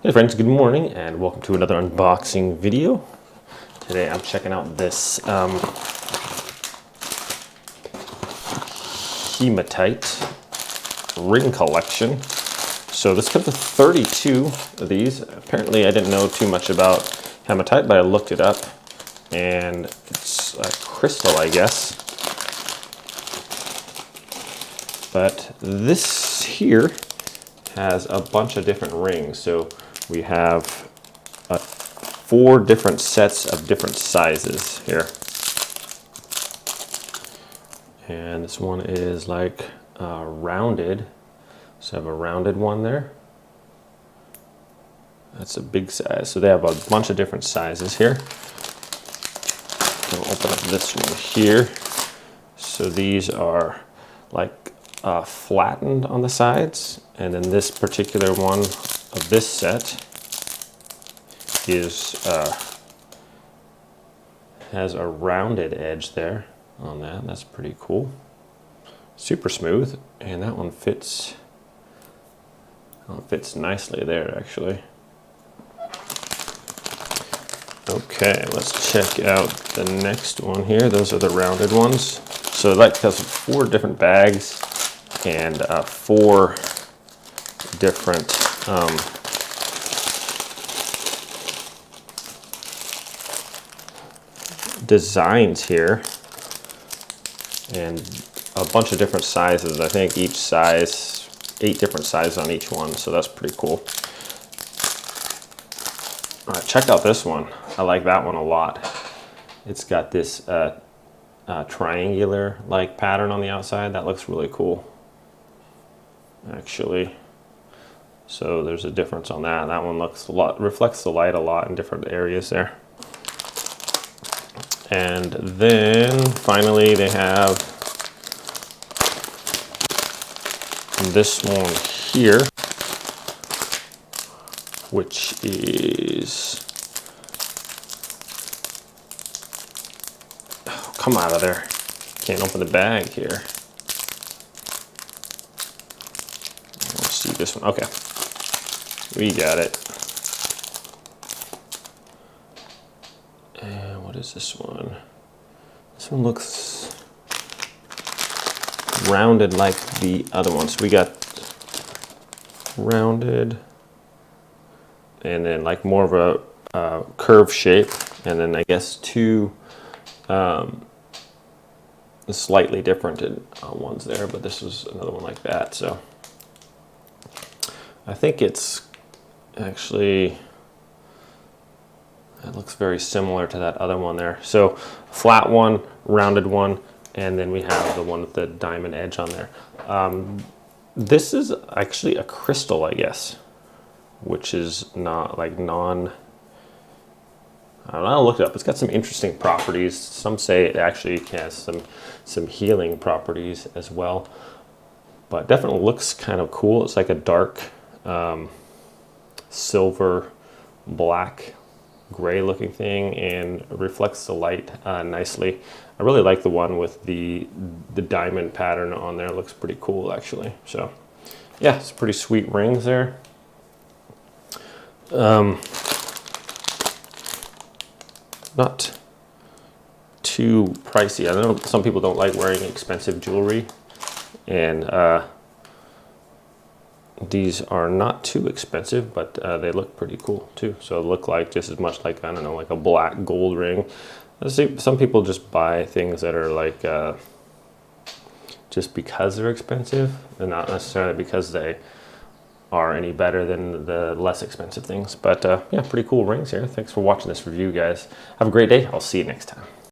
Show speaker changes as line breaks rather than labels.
Hey friends, good morning and welcome to another unboxing video. Today I'm checking out this Hematite ring collection. So this comes with 32 of these. Apparently I didn't know too much about hematite, but I looked it up and it's a crystal, I guess. But this here has a bunch of different rings. So we have 4 different sets of different sizes here. And this one is like rounded. So I have a rounded one there. That's a big size. So they have a bunch of different sizes here. I'll open up this one here. So these are like flattened on the sides. And then this particular one of this set is has a rounded edge there on that. That's pretty cool. Super smooth, and that one fits nicely there actually. Okay, let's check out the next one here. Those are the rounded ones. So like has 4 different bags and 4 different designs here, and a bunch of different sizes. I think each size, 8 different sizes on each one, so that's pretty cool. All right, check out this one. I like that one a lot. It's got this triangular like pattern on the outside. That looks really cool actually. So there's a difference on that. That one looks a lot, reflects the light a lot in different areas there. And then finally they have this one here, which is, oh, come out of there. Can't open the bag here. Let's see this one. Okay, we got it. And what is this one? This one looks rounded like the other ones. We got rounded and then like more of a curve shape, and then I guess 2 slightly different ones there, but this was another one like that. So I think it's actually, it looks very similar to that other one there. So flat one, rounded one, and then we have the one with the diamond edge on there. This is actually a crystal, I guess, which is not like I don't know, I'll look it up. It's got some interesting properties. Some say it actually has some healing properties as well, but definitely looks kind of cool. It's like a dark silver black gray looking thing, and reflects the light nicely. I really like the one with the diamond pattern on there. It looks pretty cool actually. So yeah, it's pretty sweet rings there. Not too pricey. I know some people don't like wearing expensive jewelry, and these are not too expensive, but they look pretty cool too. So they look like just as much like, I don't know, like a black gold ring. Some people just buy things that are like just because they're expensive, and not necessarily because they are any better than the less expensive things. But yeah, pretty cool rings here. Thanks for watching this review, guys. Have a great day. I'll see you next time.